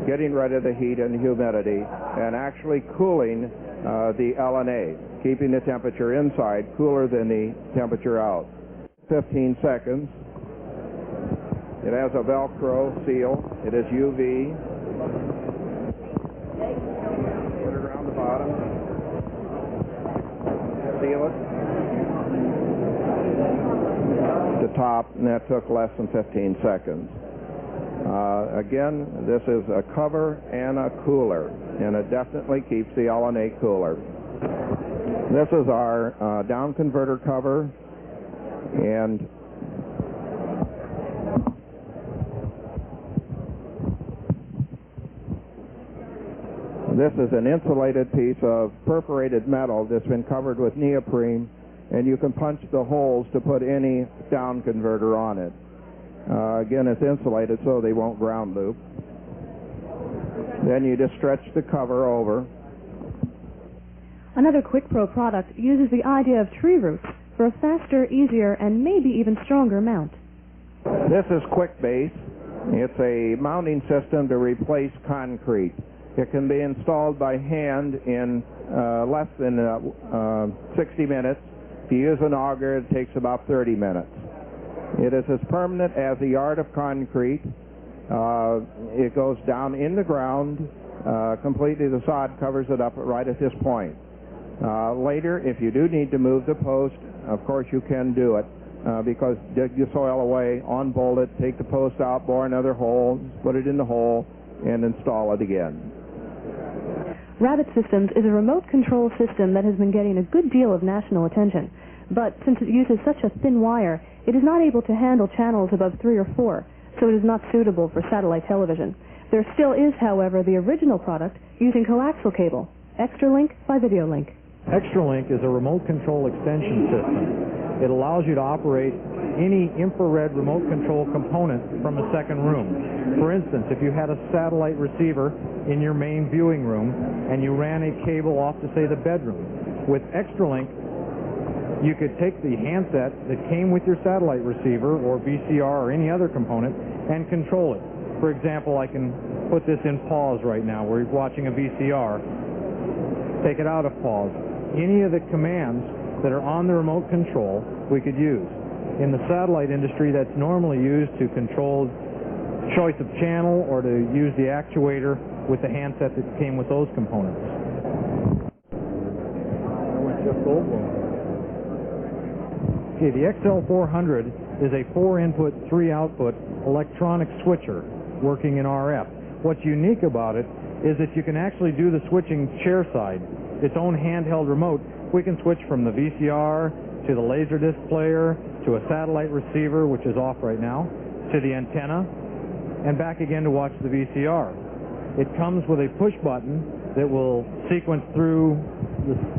getting rid of the heat and humidity and actually cooling the LNA, keeping the temperature inside cooler than the temperature out. 15 seconds. It has a Velcro seal. It is UV. Put it around the bottom. Seal it. The top, and that took less than 15 seconds. Again, this is a cover and a cooler, and it definitely keeps the LNA cooler. This is our down converter cover, and this is an insulated piece of perforated metal that's been covered with neoprene, and you can punch the holes to put any down converter on it. Again, it's insulated so they won't ground loop. Then you just stretch the cover over. Another Quick Pro product uses the idea of tree roots for a faster, easier, and maybe even stronger mount. This is Quick Base. It's a mounting system to replace concrete. It can be installed by hand in less than 60 minutes. If you use an auger, it takes about 30 minutes. It is as permanent as a yard of concrete. It goes down in the ground, completely. The sod covers it up right at this point. Later, if you do need to move the post, of course you can do it, because dig the soil away, unbolt it, take the post out, bore another hole, put it in the hole, and install it again. Rabbit Systems is a remote control system that has been getting a good deal of national attention. But since it uses such a thin wire, it is not able to handle channels above 3 or 4, so it is not suitable for satellite television. There still is, however, the original product using coaxial cable, Extralink by Videolink. Extralink is a remote control extension system. It allows you to operate any infrared remote control component from a second room. For instance, if you had a satellite receiver in your main viewing room and you ran a cable off to, say, the bedroom, with Extralink, you could take the handset that came with your satellite receiver or VCR or any other component and control it. For example, I can put this in pause right now where you're watching a VCR. Take it out of pause. Any of the commands that are on the remote control we could use. In the satellite industry, that's normally used to control choice of channel or to use the actuator with the handset that came with those components. Okay, the XL400 is a 4-input, 3-output electronic switcher working in RF. What's unique about it is that you can actually do the switching chair-side, its own handheld remote. We can switch from the VCR to the Laserdisc player to a satellite receiver, which is off right now, to the antenna, and back again to watch the VCR. It comes with a push button that will sequence through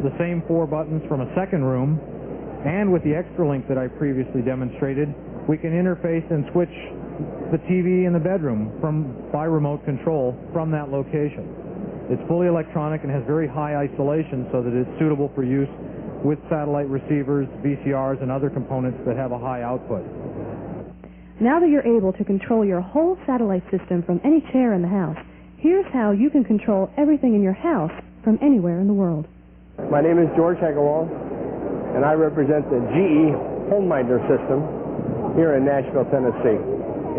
the same 4 buttons from a second room, and with the Extralink that I previously demonstrated, we can interface and switch the TV in the bedroom by remote control from that location. It's fully electronic and has very high isolation so that it's suitable for use with satellite receivers, VCRs, and other components that have a high output. Now that you're able to control your whole satellite system from any chair in the house, here's how you can control everything in your house from anywhere in the world. My name is George Hegewald, and I represent the GE HomeMinder system here in Nashville, Tennessee.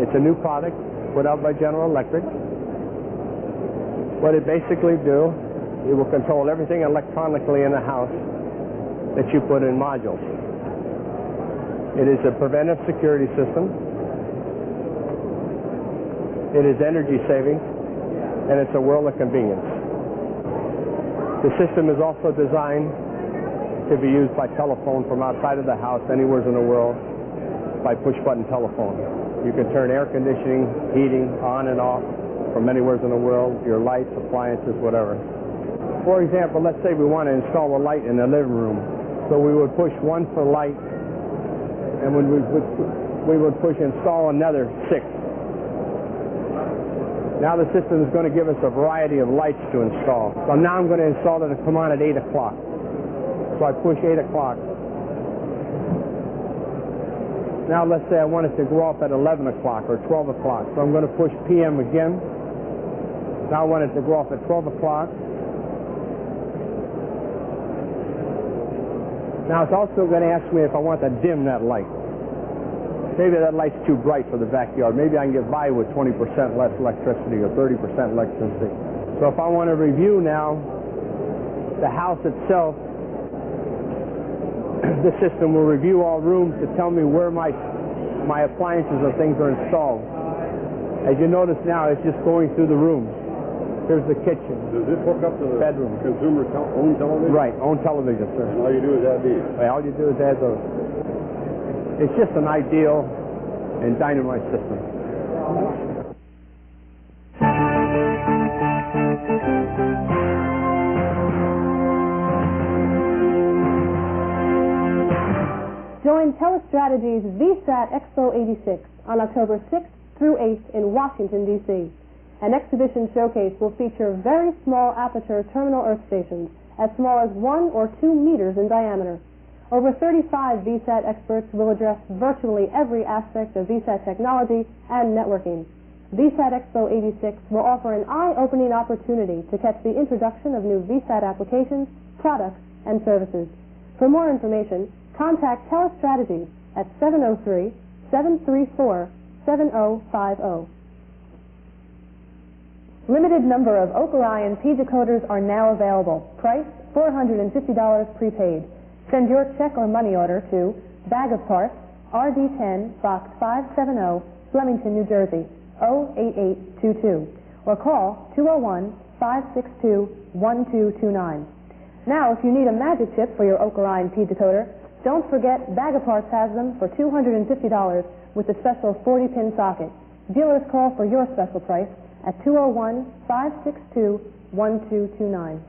It's a new product put out by General Electric. What it basically do, it will control everything electronically in the house that you put in modules. It is a preventive security system. It is energy saving, and it's a world of convenience. The system is also designed to be used by telephone from outside of the house, anywhere in the world, by push-button telephone. You can turn air conditioning, heating on and off from anywhere in the world, your lights, appliances, whatever. For example, let's say we want to install a light in the living room. So we would push 1 for light, and when we would push install another 6. Now the system is going to give us a variety of lights to install. So now I'm going to install it to come on at 8 o'clock. So I push 8 o'clock. Now let's say I want it to go off at 11 o'clock or 12 o'clock. So I'm going to push PM again. Now I want it to go off at 12 o'clock. Now it's also going to ask me if I want to dim that light. Maybe that light's too bright for the backyard. Maybe I can get by with 20% less electricity or 30% electricity. So if I want to review now the house itself, the system will review all rooms to tell me where my appliances and things are installed. As you notice now, it's just going through the rooms. Here's the kitchen. Does this hook up to the bedroom? Consumer own television? Right, own television, sir. And all you do is add these? All you do is add those. It's just an ideal and dynamite system. Join Telestrategy's VSAT Expo 86 on October 6th through 8th in Washington, D.C. An exhibition showcase will feature very small aperture terminal earth stations as small as 1 or 2 meters in diameter. Over 35 VSAT experts will address virtually every aspect of VSAT technology and networking. VSAT Expo 86 will offer an eye-opening opportunity to catch the introduction of new VSAT applications, products, and services. For more information, contact Telestrategy at 703-734-7050. Limited number of Oak Orion P decoders are now available. Price $450 prepaid. Send your check or money order to Bag of Parts, RD10, Box 570, Flemington, New Jersey, 08822, or call 201-562-1229. Now, if you need a magic chip for your Oak Orion P decoder, don't forget Bag of Parts has them for $250 with a special 40-pin socket. Dealers call for your special price at 201-562-1229.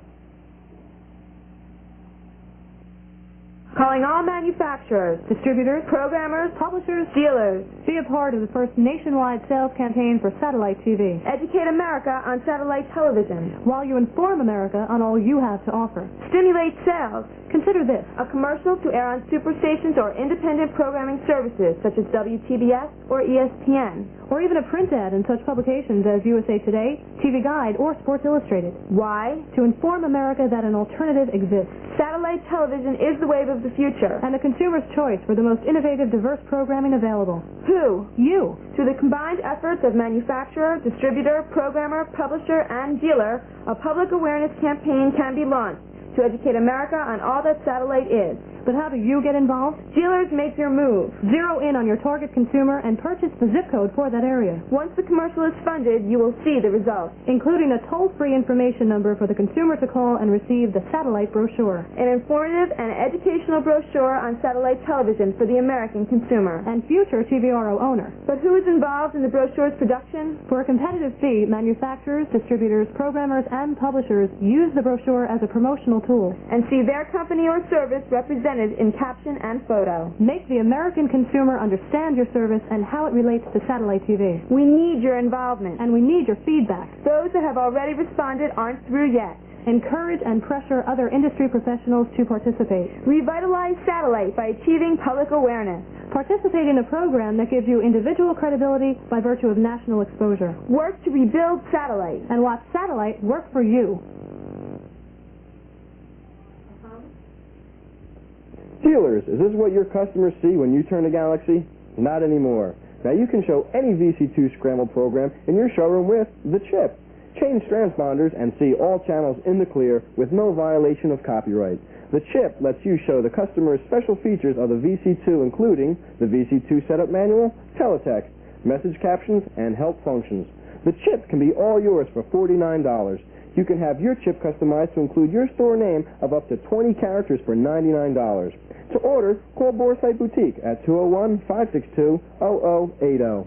Calling all manufacturers, distributors, programmers, publishers, dealers. Be a part of the first nationwide sales campaign for satellite TV. Educate America on satellite television. While you inform America on all you have to offer. Stimulate sales. Consider this: a commercial to air on superstations or independent programming services such as WTBS or ESPN. Or even a print ad in such publications as USA Today, TV Guide, or Sports Illustrated. Why? To inform America that an alternative exists. Satellite television is the wave of the future. And the consumer's choice for the most innovative, diverse programming available. Who? You. Through the combined efforts of manufacturer, distributor, programmer, publisher, and dealer, a public awareness campaign can be launched to educate America on all that satellite is. But how do you get involved? Dealers make your move. Zero in on your target consumer and purchase the zip code for that area. Once the commercial is funded, you will see the results. Including a toll-free information number for the consumer to call and receive the satellite brochure. An informative and educational brochure on satellite television for the American consumer. And future TVRO owner. But who is involved in the brochure's production? For a competitive fee, manufacturers, distributors, programmers, and publishers use the brochure as a promotional tool. And see their company or service represented in caption and photo. Make the American consumer understand your service and how it relates to satellite TV. We need your involvement. And we need your feedback. Those that have already responded aren't through yet. Encourage and pressure other industry professionals to participate. Revitalize satellite by achieving public awareness. Participate in a program that gives you individual credibility by virtue of national exposure. Work to rebuild satellite. And watch satellite work for you. Dealers, is this what your customers see when you turn a Galaxy? Not anymore. Now you can show any VC2 scramble program in your showroom with the chip. Change transponders and see all channels in the clear with no violation of copyright. The chip lets you show the customers special features of the VC2, including the VC2 setup manual, teletext, message captions, and help functions. The chip can be all yours for $49. You can have your chip customized to include your store name of up to 20 characters for $99. To order, call Boresight Boutique at 201-562-0080.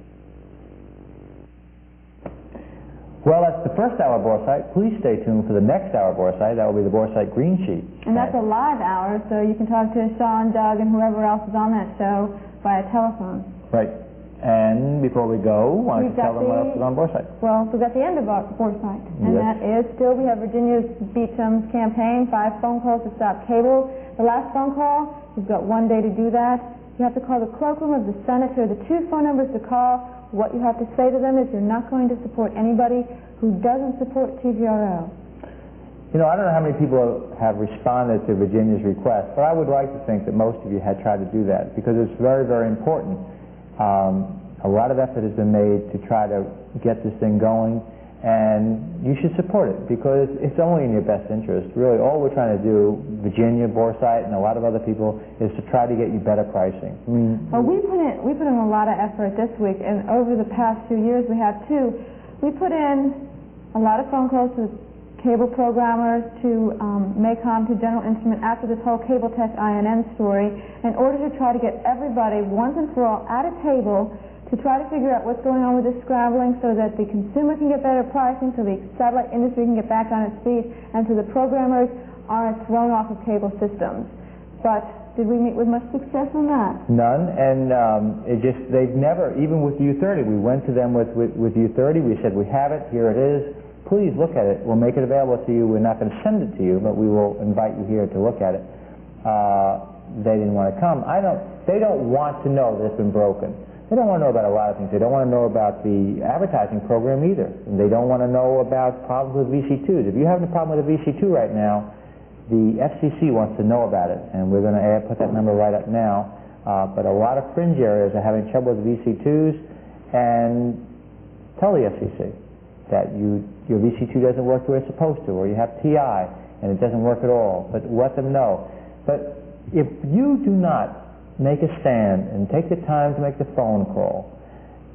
Well, that's the first hour of Boresight. Please stay tuned for the next hour of Boresight. That will be the Boresight Green Sheet. And that's a live hour, so you can talk to Shaun, Doug, and whoever else is on that show via telephone. Right. And before we go, why don't you tell them what else is on Boresight? Well, we've got the end of our Boresight, and that is still, we have Virginia's Beecham's campaign, 5 phone calls to stop cable. The last phone call, you've got 1 day to do that. You have to call the cloakroom of the Senate. Here are the 2 phone numbers to call. What you have to say to them is you're not going to support anybody who doesn't support TVRO. You know, I don't know how many people have responded to Virginia's request, but I would like to think that most of you had tried to do that because it's very, very important. A lot of effort has been made to try to get this thing going, and you should support it because it's only in your best interest. Really, all we're trying to do, Virginia, Boresight, and a lot of other people, is to try to get you better pricing. I mean, well, we put in a lot of effort this week, and over the past few years we have too. We put in a lot of phone calls to cable programmers, to MACOM, to General Instrument after this whole Cable Tech INN story in order to try to get everybody once and for all at a table to try to figure out what's going on with this scrambling so that the consumer can get better pricing, so the satellite industry can get back on its feet, and so the programmers aren't thrown off of cable systems. But did we meet with much success on that? None, and they've never, even with U30, we went to them with U30, we said, we have it, here it is, please look at it, we'll make it available to you, we're not going to send it to you, but we will invite you here to look at it. They didn't want to come. They don't want to know that it's been broken. They don't want to know about a lot of things. They don't want to know about the advertising program either. And they don't want to know about problems with VC2s. If you're having a problem with a VC2 right now, the FCC wants to know about it, and we're going to put that number right up now. But a lot of fringe areas are having trouble with VC2s, and tell the FCC that you your VC2 doesn't work the way it's supposed to, or you have TI and it doesn't work at all, but let them know. But if you do not make a stand and take the time to make the phone call,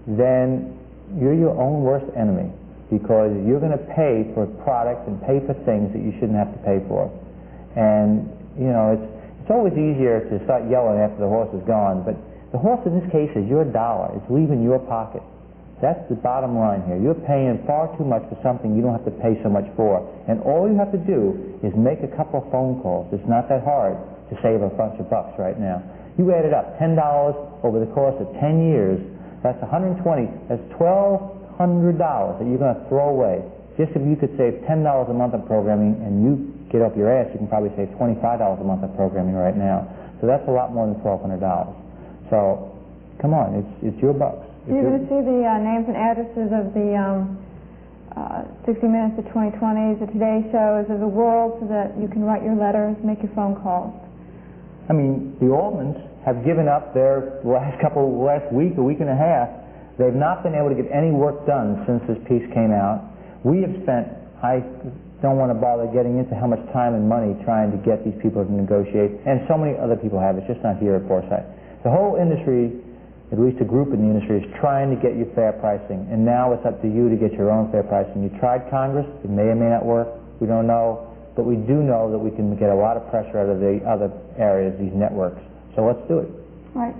then you're your own worst enemy, because you're going to pay for products and pay for things that you shouldn't have to pay for. And, you know, it's always easier to start yelling after the horse is gone, but the horse in this case is your dollar. It's leaving your pocket. That's the bottom line here. You're paying far too much for something you don't have to pay so much for. And all you have to do is make a couple of phone calls. It's not that hard to save a bunch of bucks right now. You add it up, $10 over the course of 10 years, that's $120. That's $1,200 that you're going to throw away. Just if you could save $10 a month on programming and you get off your ass, you can probably save $25 a month on programming right now. So that's a lot more than $1,200. So, come on, it's your bucks. You're going to see the names and addresses of the 60 Minutes, the 2020s, the Today Shows of the world, so that you can write your letters, make your phone calls. I mean, the Altmans have given up their last week, a week and a half. They've not been able to get any work done since this piece came out. We have spent, I don't want to bother getting into how much time and money trying to get these people to negotiate, and so many other people have. It's just not here at Boresight. The whole industry, at least a group in the industry, is trying to get you fair pricing, and now it's up to you to get your own fair pricing. You tried Congress. It may or may not work. We don't know, but we do know that we can get a lot of pressure out of the other areas, these networks. So let's do it. Right.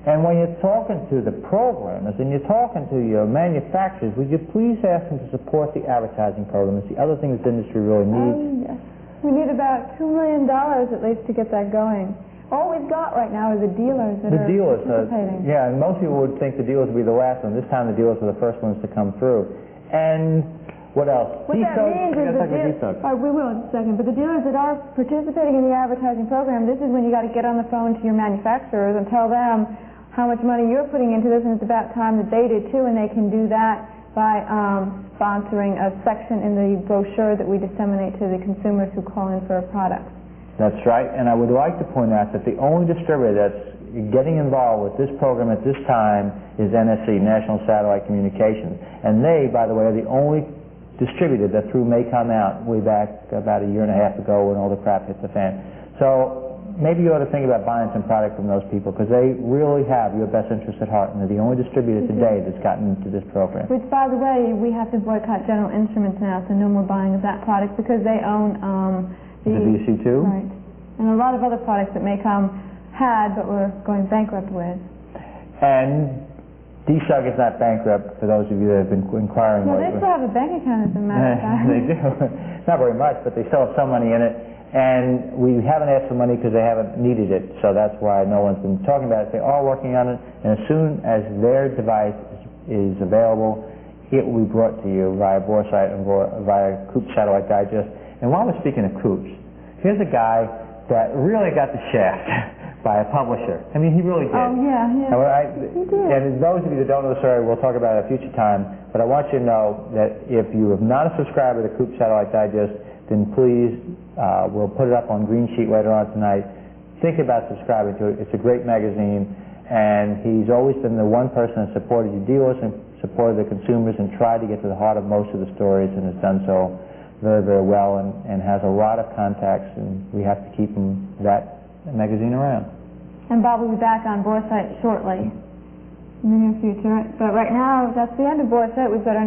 And when you're talking to the programmers and you're talking to your manufacturers, would you please ask them to support the advertising program? It's the other thing this industry really needs. Yes. We need about $2 million at least to get that going. All we've got right now are the dealers that are participating. Yeah, and most people would think the dealers would be the last one. This time the dealers were the first ones to come through. And what else? What that means is we will in a second, but the dealers that are participating in the advertising program, this is when you got to get on the phone to your manufacturers and tell them how much money you're putting into this, and it's about time that they did too, and they can do that by sponsoring a section in the brochure that we disseminate to the consumers who call in for a product. That's right, and I would like to point out that the only distributor that's getting involved with this program at this time is NSC, National Satellite Communications. And they, by the way, are the only distributor that threw MACOM out way back about a year and a half ago when all the crap hit the fan. So maybe you ought to think about buying some product from those people, because they really have your best interest at heart, and they're the only distributor today that's gotten into this program. Which, by the way, we have to boycott General Instruments now, so no more buying of that product, because they own the VC2? Right. And a lot of other products that MACOM had but were going bankrupt with. And DSUG is not bankrupt, for those of you that have been inquiring. Well, they still have a bank account, as a matter of fact. They do. Not very much, but they still have some money in it. And we haven't asked for money because they haven't needed it, so that's why no one's been talking about it. They are working on it, and as soon as their device is available, it will be brought to you via Boresight and via Coop Satellite Digest. And while we're speaking of Coops, here's a guy that really got the shaft by a publisher. I mean, he really did. Oh, yeah, yeah. He did. And those of you that don't know the story, we'll talk about it at a future time, but I want you to know that if you have not a subscriber to Coop Satellite Digest, then please, we'll put it up on Green Sheet later on tonight. Think about subscribing to it. It's a great magazine, and he's always been the one person that supported your dealers and supported the consumers and tried to get to the heart of most of the stories, and has done so very, very well, and has a lot of contacts, and we have to keep that magazine around. And Bob will be back on Boresight shortly in the near future. But right now, that's the end of Boresight. We've got our